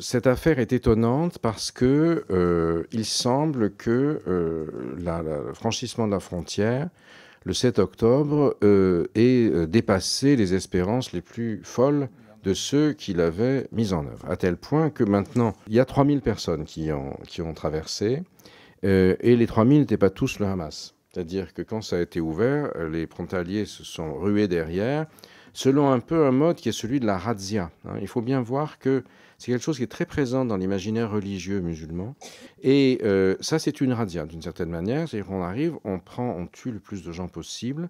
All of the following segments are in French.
Cette affaire est étonnante parce que il semble que le franchissement de la frontière, le 7 octobre, ait dépassé les espérances les plus folles de ceux qui l'avaient mise en œuvre, à tel point que maintenant, il y a 3000 personnes qui ont traversé, et les 3000 n'étaient pas tous le Hamas. C'est-à-dire que quand ça a été ouvert, les frontaliers se sont rués derrière, selon un peu un mode qui est celui de la razzia. Il faut bien voir que c'est quelque chose qui est très présent dans l'imaginaire religieux musulman. Et ça, c'est une razzia, d'une certaine manière. C'est-à-dire qu'on arrive, on tue le plus de gens possible.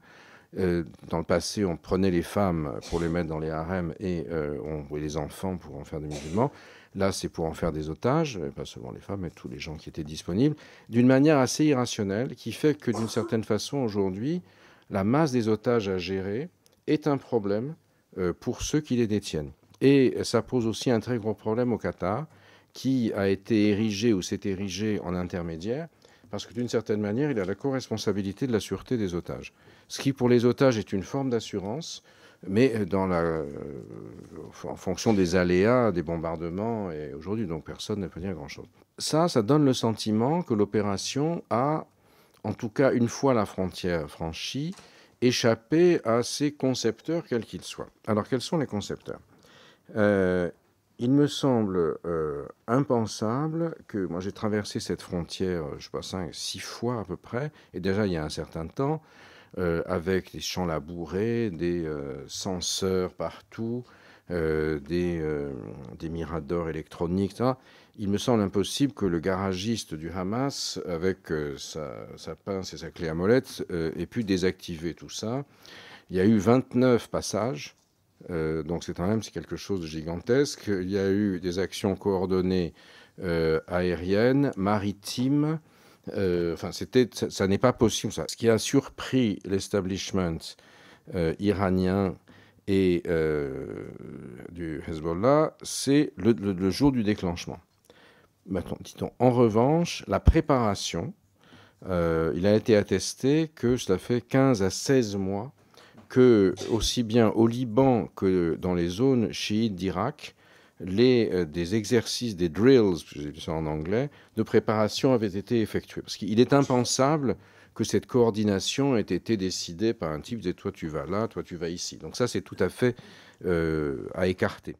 Dans le passé, on prenait les femmes pour les mettre dans les harems et les enfants pour en faire des musulmans. Là, c'est pour en faire des otages, pas seulement les femmes, mais tous les gens qui étaient disponibles, d'une manière assez irrationnelle, qui fait que d'une certaine façon, aujourd'hui, la masse des otages à gérer est un problème pour ceux qui les détiennent. Et ça pose aussi un très gros problème au Qatar, qui a été érigé ou s'est érigé en intermédiaire, parce que d'une certaine manière, il a la co-responsabilité de la sûreté des otages. Ce qui, pour les otages, est une forme d'assurance, mais en fonction des aléas, des bombardements, et aujourd'hui, donc personne ne peut dire grand-chose. Ça donne le sentiment que l'opération a, en tout cas une fois la frontière franchie, échappé à ses concepteurs, quels qu'ils soient. Alors, quels sont les concepteurs ? Il me semble impensable que, moi j'ai traversé cette frontière, je sais pas, 5-6 fois à peu près, et déjà il y a un certain temps, avec des champs labourés, des senseurs partout, des miradors électroniques, etc. Il me semble impossible que le garagiste du Hamas, avec sa pince et sa clé à molette, ait pu désactiver tout ça. Il y a eu 29 passages. Donc c'est quand même quelque chose de gigantesque. Il y a eu des actions coordonnées aériennes, maritimes. Ça n'est pas possible. Ça. Ce qui a surpris l'establishment iranien et du Hezbollah, c'est le jour du déclenchement. Maintenant, dit-on, en revanche, la préparation, il a été attesté que cela fait 15 à 16 mois que, aussi bien au Liban que dans les zones chiites d'Irak, des exercices, des drills, j'ai dit ça en anglais, de préparation avaient été effectués. Parce qu'il est impensable que cette coordination ait été décidée par un type qui disait « toi tu vas là, toi tu vas ici ». Donc ça, c'est tout à fait à écarter.